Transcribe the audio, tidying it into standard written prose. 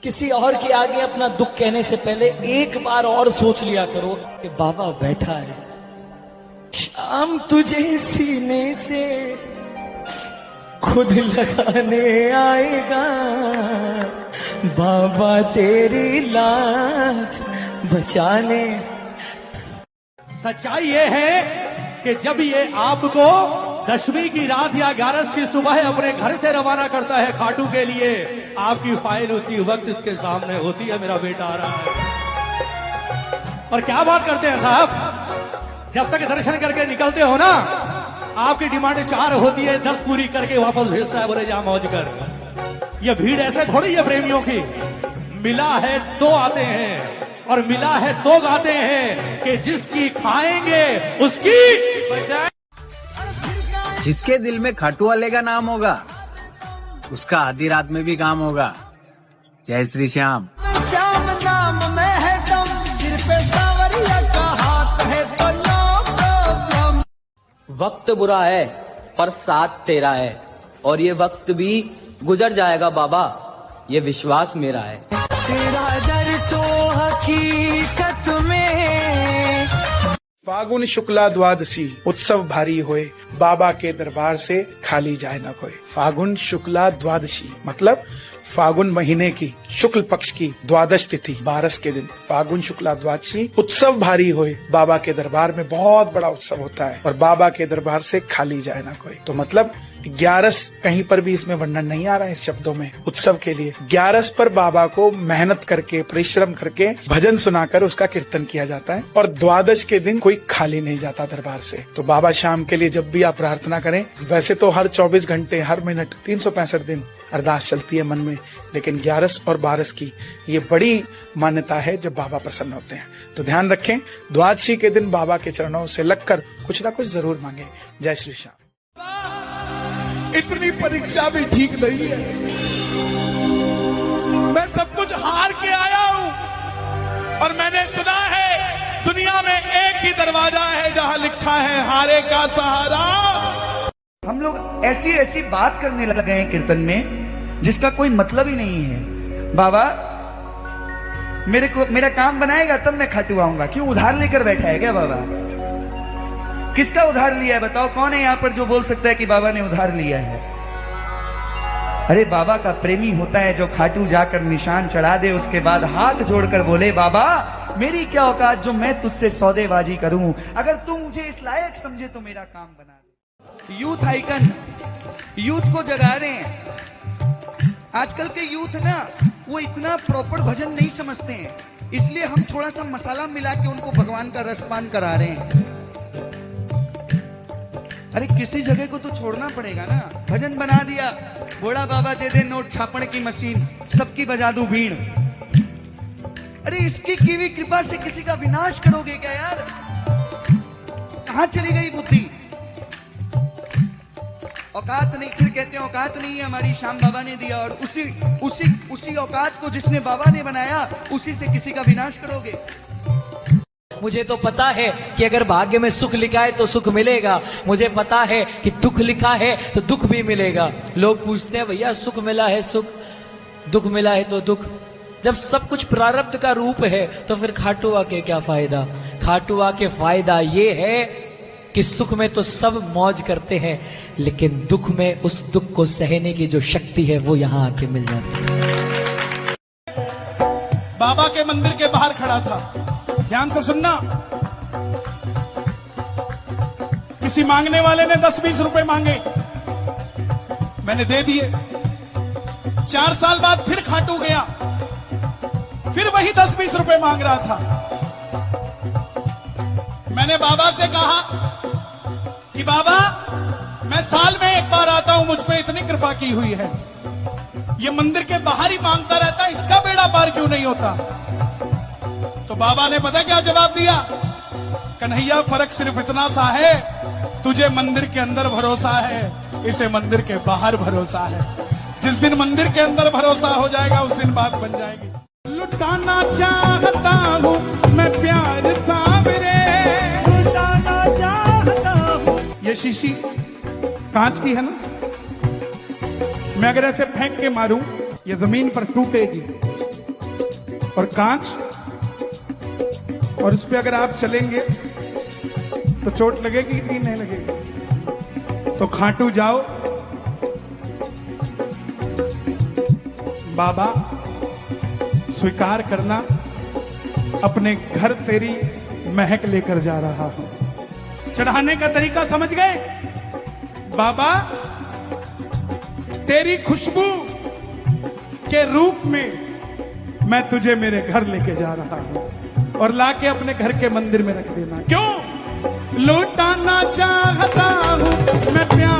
किसी और के आगे अपना दुख कहने से पहले एक बार और सोच लिया करो कि बाबा बैठा है, शाम तुझे सीने से खुद लगाने आएगा, बाबा तेरी लाज बचाने। सच्चाई ये है कि जब ये आपको 10वीं की रात या 11 की सुबह अपने घर से रवाना करता है खाटू के लिए, आपकी फाइल उसी वक्त इसके सामने होती है, मेरा बेटा आ रहा है। और क्या बात करते हैं साहब, जब तक दर्शन करके निकलते हो ना, आपकी डिमांड 4 होती है, 10 पूरी करके वापस भेजता है, बोले जा मौज कर। ये भीड़ ऐसे थोड़ी है प्रेमियों की, मिला है तो आते हैं और मिला है तो गाते हैं कि जिसकी खाएंगे उसकी बचाए। जिसके दिल में खाटू वाले का नाम होगा उसका आधी रात में भी काम होगा। जय श्री श्याम। श्याम नाम में है दम, सिर पे सावरिया का हाथ है तो नो प्रॉब्लम। वक्त बुरा है पर साथ तेरा है, और ये वक्त भी गुजर जाएगा बाबा, ये विश्वास मेरा है। तेरा दर तो हकीकत में। फागुन शुक्ला द्वादशी उत्सव भारी होए, बाबा के दरबार से खाली जाए न कोई। फागुन शुक्ला द्वादशी मतलब फागुन महीने की शुक्ल पक्ष की द्वादश तिथि 12 के दिन फागुन शुक्ला द्वादशी उत्सव भारी होए। बाबा के दरबार में बहुत बड़ा उत्सव होता है और बाबा के दरबार से खाली जाए ना कोई। तो मतलब 11 कहीं पर भी इसमें वर्णन नहीं आ रहा है इस शब्दों में उत्सव के लिए। 11 पर बाबा को मेहनत करके परिश्रम करके भजन सुनाकर उसका कीर्तन किया जाता है और द्वादश के दिन कोई खाली नहीं जाता दरबार से। तो बाबा शाम के लिए जब भी आप प्रार्थना करें, वैसे तो हर 24 घंटे हर मिनट 365 दिन अरदास चलती है मन में, लेकिन 11 और 12 की ये बड़ी मान्यता है जब बाबा प्रसन्न होते हैं। तो ध्यान रखें, द्वादशी के दिन बाबा के चरणों से लगकर कुछ ना कुछ जरूर मांगे। जय श्री श्याम। इतनी परीक्षा भी ठीक नहीं है, मैं सब कुछ हार के आया हूं और मैंने सुना है दुनिया में एक ही दरवाजा है जहां लिखा है हारे का सहारा। हम लोग ऐसी ऐसी बात करने लगे हैं कीर्तन में जिसका कोई मतलब ही नहीं है। बाबा मेरा काम बनाएगा तब मैं खाटू आऊंगा। क्यों उधार लेकर बैठा है क्या बाबा? किसका उधार लिया है बताओ? कौन है यहाँ पर जो बोल सकता है कि बाबा ने उधार लिया है? अरे बाबा का प्रेमी होता है जो खाटू जाकर निशान चढ़ा दे, उसके बाद हाथ जोड़कर बोले बाबा मेरी क्या औकात जो मैं तुझसे सौदेबाजी करूं, अगर तू मुझे इस लायक समझे तो मेरा काम बना दे। यूथ आइकन, यूथ को जगा रहे हैं। आजकल के यूथ ना वो इतना प्रॉपर भजन नहीं समझते हैं, इसलिए हम थोड़ा सा मसाला मिला के उनको भगवान का रसपान करा रहे हैं। अरे किसी जगह को तो छोड़ना पड़ेगा ना। भजन बना दिया, बोला बाबा दे दे नोट छापने की मशीन, सबकी बजा दूं बीण। अरे इसकी की हुई कृपा से किसी का विनाश करोगे क्या यार? कहां चली गई बुद्धि? औकात नहीं, फिर कहते हैं औकात नहीं है हमारी, श्याम बाबा ने दिया, और उसी औकात को जिसने बाबा ने बनाया उसी से किसी का विनाश करोगे। मुझे तो पता है कि अगर भाग्य में सुख लिखा है तो सुख मिलेगा, मुझे पता है कि दुख लिखा है तो दुख भी मिलेगा। लोग पूछते हैं भैया सुख मिला है सुख, दुख मिला है तो दुख। जब सब कुछ प्रारब्ध का रूप है तो फिर खाटुआ के क्या फायदा? खाटुआ के फायदा ये है कि सुख में तो सब मौज करते हैं, लेकिन दुख में उस दुख को सहने की जो शक्ति है वो यहां आके मिल जाती है। बाबा के मंदिर के बाहर खड़ा था, ध्यान से सुनना। किसी मांगने वाले ने 10-20 रुपए मांगे, मैंने दे दिए। 4 साल बाद फिर खाटू गया, फिर वही 10-20 रुपए मांग रहा था। मैंने बाबा से कहा कि बाबा मैं साल में एक बार आता हूं, मुझ पे इतनी कृपा की हुई है, ये मंदिर के बाहर ही मांगता रहता, इसका बेड़ा पार क्यों नहीं होता? तो बाबा ने पता क्या जवाब दिया? कन्हैया फर्क सिर्फ इतना सा है, तुझे मंदिर के अंदर भरोसा है, इसे मंदिर के बाहर भरोसा है। जिस दिन मंदिर के अंदर भरोसा हो जाएगा उस दिन बात बन जाएगी। लुटाना चाहता हूँ मैं प्यार सावरे, लुटाना चाहता हूँ। ये शीशी कांच की है ना, मैं अगर ऐसे फेंक के मारूं ये जमीन पर टूटेगी, और कांच, और उस पे अगर आप चलेंगे तो चोट लगेगी कि नहीं लगेगी? तो खाटू जाओ, बाबा स्वीकार करना, अपने घर तेरी महक लेकर जा रहा हूं। चढ़ाने का तरीका समझ गए? बाबा तेरी खुशबू के रूप में मैं तुझे मेरे घर लेके जा रहा हूं, और लाके अपने घर के मंदिर में रख देना। क्यों? लौटाना चाहता हूं मैं प्यार